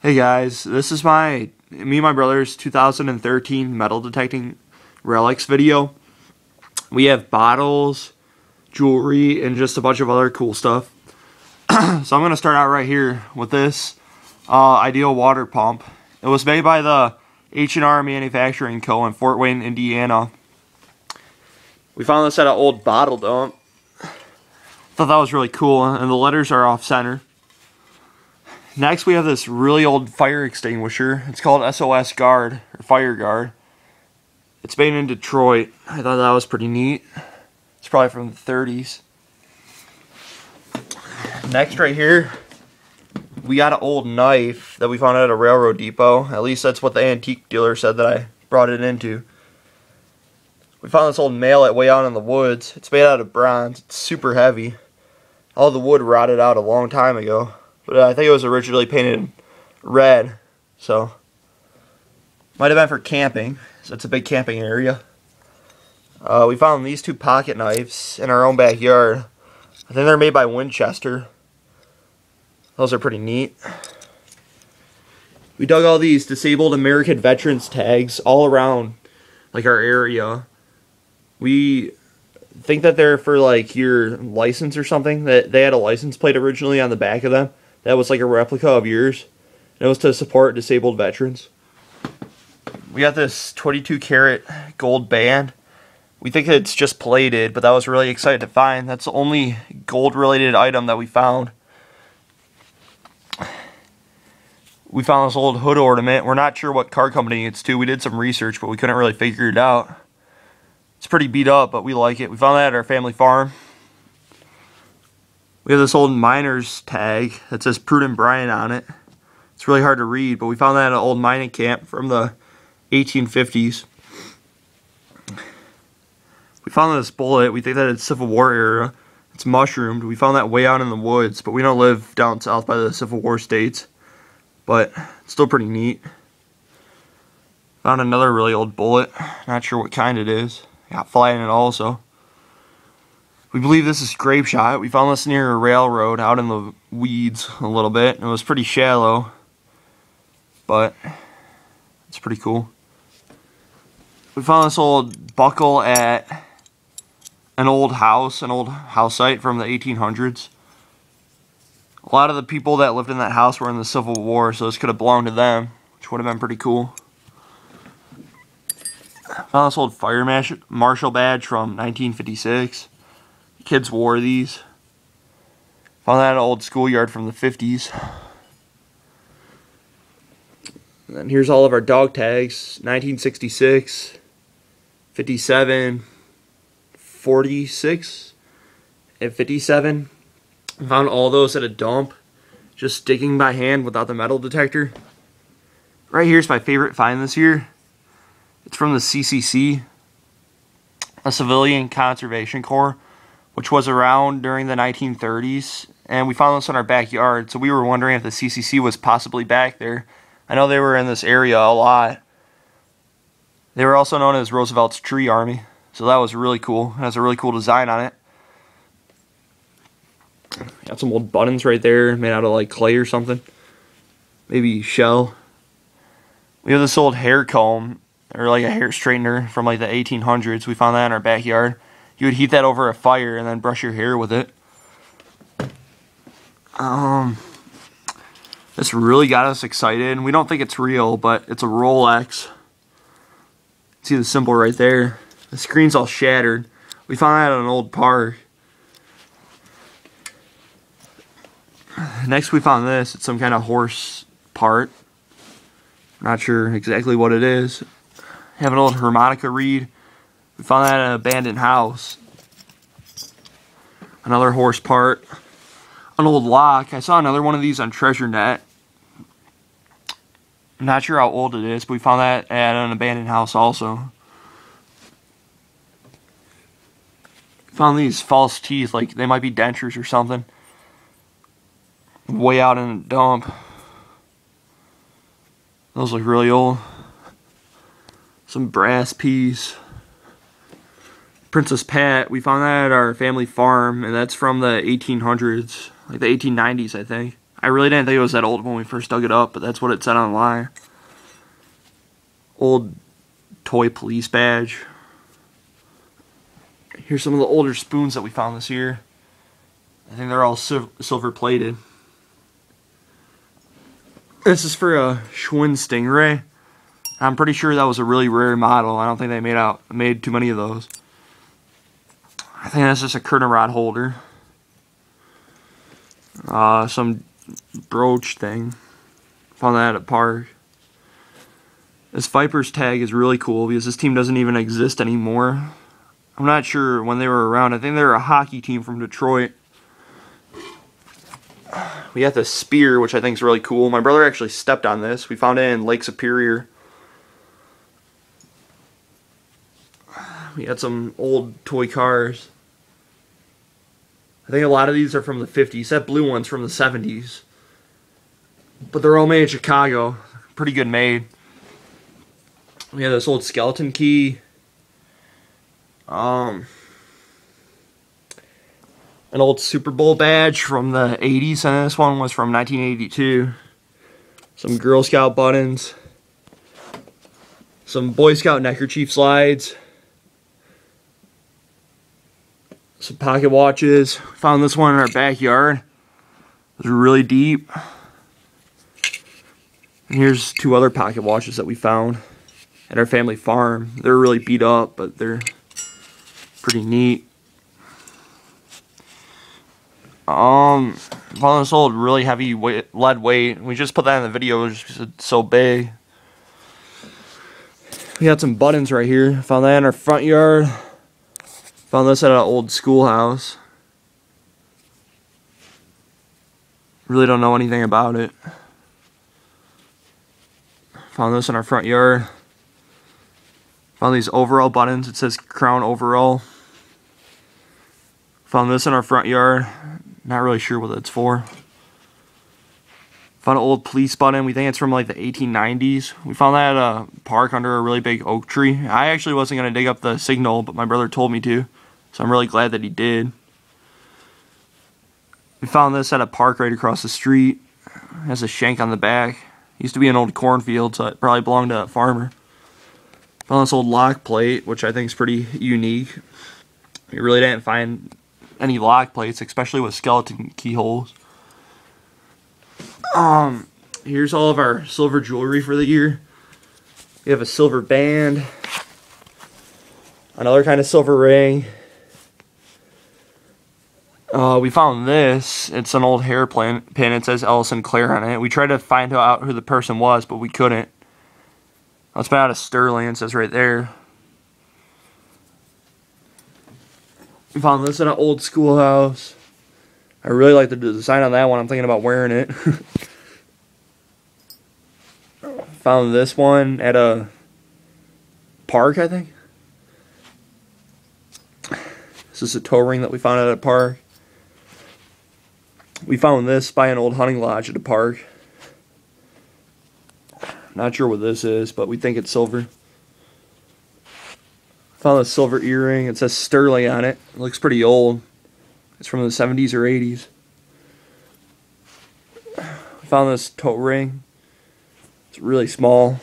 Hey guys, this is me and my brother's 2013 metal detecting relics video. We have bottles, jewelry, and just a bunch of other cool stuff. So I'm going to start out right here with this Ideal water pump. It was made by the H&R Manufacturing Co. in Fort Wayne, Indiana. We found this at an old bottle dump. Thought that was really cool, and the letters are off center. Next, we have this really old fire extinguisher. It's called SOS Guard, or Fire Guard. It's made in Detroit. I thought that was pretty neat. It's probably from the 30s. Next, right here, we got an old knife that we found at a railroad depot. At least that's what the antique dealer said that I brought it into. We found this old mallet way out in the woods. It's made out of bronze. It's super heavy. All the wood rotted out a long time ago. But I think it was originally painted red, so might have been for camping. So it's a big camping area. We found these two pocket knives in our own backyard. I think they're made by Winchester. Those are pretty neat. We dug all these disabled American veterans tags all around like our area. We think that they're for like your license or something. That they had a license plate originally on the back of them. That was like a replica of yours. And it was to support disabled veterans. We got this 22 karat gold band. We think it's just plated, but that was really exciting to find. That's the only gold related item that we found. We found this old hood ornament. We're not sure what car company it's to. We did some research, but we couldn't really figure it out. It's pretty beat up, but we like it. We found that at our family farm. We have this old miner's tag that says Prudent Bryan on it. It's really hard to read, but we found that at an old mining camp from the 1850s. We found this bullet. We think that it's Civil War era. It's mushroomed. We found that way out in the woods, but we don't live down south by the Civil War states. But it's still pretty neat. Found another really old bullet. Not sure what kind it is. Got fly in it also. We believe this is grape shot. We found this near a railroad out in the weeds a little bit. It was pretty shallow, but it's pretty cool. We found this old buckle at an old house site from the 1800s. A lot of the people that lived in that house were in the Civil War, so this could have belonged to them, which would have been pretty cool. Found this old fire marshal badge from 1956. Kids wore these. Found that at an old schoolyard from the 50s. And then here's all of our dog tags. 1966, 57, 46, and 57. I found all those at a dump. Just digging by hand without the metal detector. Right here's my favorite find this year. It's from the CCC, a Civilian Conservation Corps, which was around during the 1930s, and we found this in our backyard, so we were wondering if the CCC was possibly back there. I know they were in this area a lot. They were also known as Roosevelt's Tree Army, so that was really cool. It has a really cool design on it. Got some old buttons right there, made out of like clay or something. Maybe shell. We have this old hair comb, or like a hair straightener from like the 1800s. We found that in our backyard. You would heat that over a fire and then brush your hair with it. This really got us excited. We don't think it's real, but it's a Rolex. See the symbol right there. The screen's all shattered. We found that at an old park. Next we found this. It's some kind of horse part. Not sure exactly what it is. Have an old harmonica reed. We found that at an abandoned house. Another horse part. An old lock. I saw another one of these on TreasureNet. I'm not sure how old it is, but we found that at an abandoned house also. Found these false teeth, like they might be dentures or something. Way out in a dump. Those look really old. Some brass piece. Princess Pat, we found that at our family farm, and that's from the 1800s, like the 1890s, I think. I really didn't think it was that old when we first dug it up, but that's what it said online. Old toy police badge. Here's some of the older spoons that we found this year. I think they're all silver plated. This is for a Schwinn Stingray. I'm pretty sure that was a really rare model. I don't think they made too many of those. I think that's just a curtain rod holder. Some brooch thing. Found that at a park. This Vipers tag is really cool because this team doesn't even exist anymore. I'm not sure when they were around. I think they were a hockey team from Detroit. We got the spear, which I think is really cool. My brother actually stepped on this. We found it in Lake Superior. We had some old toy cars. I think a lot of these are from the 50s. That blue one's from the 70s. But they're all made in Chicago. Pretty good made. We have this old skeleton key. An old Super Bowl badge from the 80s, and this one was from 1982. Some Girl Scout buttons. Some Boy Scout neckerchief slides. Some pocket watches. Found this one in our backyard. It was really deep. And here's two other pocket watches that we found at our family farm. They're really beat up, but they're pretty neat. Found this old really heavy lead weight. We just put that in the video just because it's so big. We got some buttons right here. Found that in our front yard. Found this at an old schoolhouse. Really don't know anything about it. Found this in our front yard. Found these overall buttons. It says Crown Overall. Found this in our front yard. Not really sure what that's for. Found an old police button. We think it's from like the 1890s. We found that at a park under a really big oak tree. I actually wasn't going to dig up the signal, but my brother told me to. So I'm really glad that he did. We found this at a park right across the street. It has a shank on the back. It used to be an old cornfield, so it probably belonged to a farmer. Found this old lock plate, which I think is pretty unique. We really didn't find any lock plates, especially with skeleton keyholes. Here's all of our silver jewelry for the year. We have a silver band, another kind of silver ring. We found this. It's an old hairpin. It says L. Sinclair on it. We tried to find out who the person was, but we couldn't. It's made out of sterling. It says right there. We found this in an old schoolhouse. I really like the design on that one. I'm thinking about wearing it. Found this one at a park, I think. This is a toe ring that we found at a park. We found this by an old hunting lodge at a park. Not sure what this is, but we think it's silver. Found a silver earring. It says sterling on it. It looks pretty old. It's from the 70s or 80s. Found this toe ring. It's really small.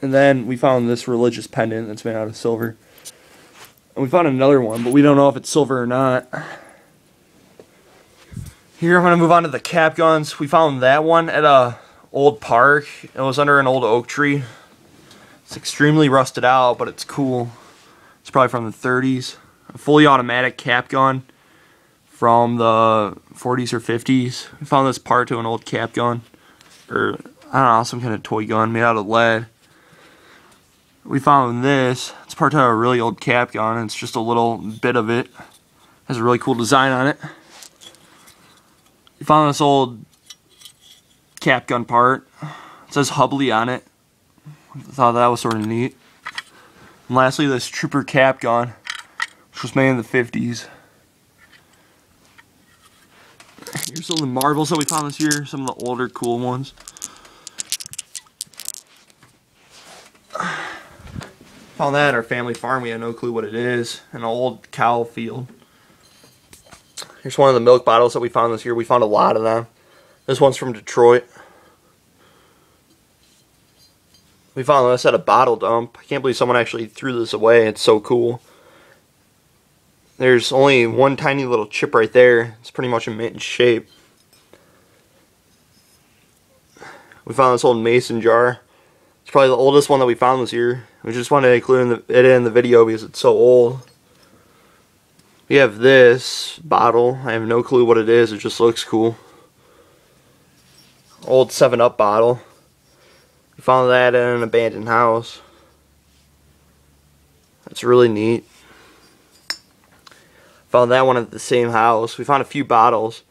And then we found this religious pendant that's made out of silver. And we found another one, but we don't know if it's silver or not. Here I'm going to move on to the cap guns. We found that one at a old park. It was under an old oak tree. It's extremely rusted out, but it's cool. It's probably from the 30s. A fully automatic cap gun from the 40s or 50s. We found this part to an old cap gun. Or, I don't know, some kind of toy gun made out of lead. We found this. It's part to a really old cap gun. It's just a little bit of it. Has a really cool design on it. We found this old cap gun part. It says Hubley on it. I thought that was sort of neat. And lastly, this Trooper cap gun, which was made in the 50s. Here's some of the marbles that we found this year, some of the older cool ones. Found that at our family farm. We had no clue what it is. An old cow field. Here's one of the milk bottles that we found this year. We found a lot of them. This one's from Detroit. We found this at a bottle dump. I can't believe someone actually threw this away. It's so cool. There's only one tiny little chip right there. It's pretty much a mint shape. We found this old mason jar. It's probably the oldest one that we found this year. We just wanted to include it in the video because it's so old. We have this bottle. I have no clue what it is. It just looks cool. Old 7-Up bottle. We found that in an abandoned house. That's really neat. Found that one at the same house. We found a few bottles.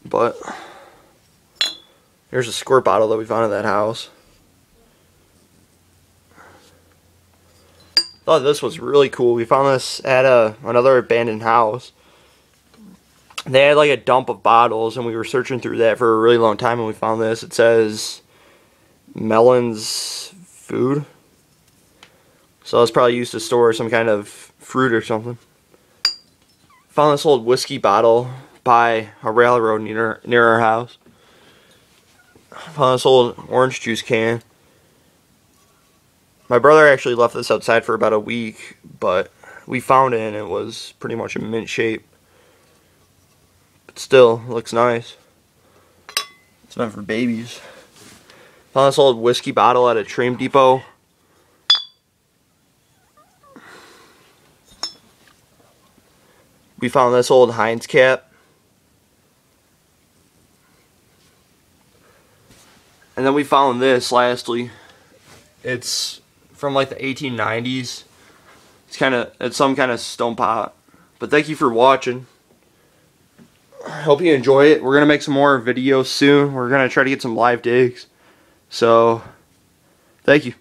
But here's a squirt bottle that we found at that house. Thought this was really cool. We found this at another abandoned house. They had like a dump of bottles, and we were searching through that for a really long time, and we found this. It says Melon's Food. So it's probably used to store some kind of fruit or something. Found this old whiskey bottle by a railroad near our house. Found this old orange juice can. My brother actually left this outside for about a week, but we found it and it was pretty much in mint shape. But still, it looks nice. It's meant for babies. Found this old whiskey bottle at a train depot. We found this old Heinz cap. And then we found this lastly. It's from like the 1890s. It's some kind of stone pot. But thank you for watching. I hope you enjoy it. We're gonna make some more videos soon. We're gonna try to get some live digs. So thank you.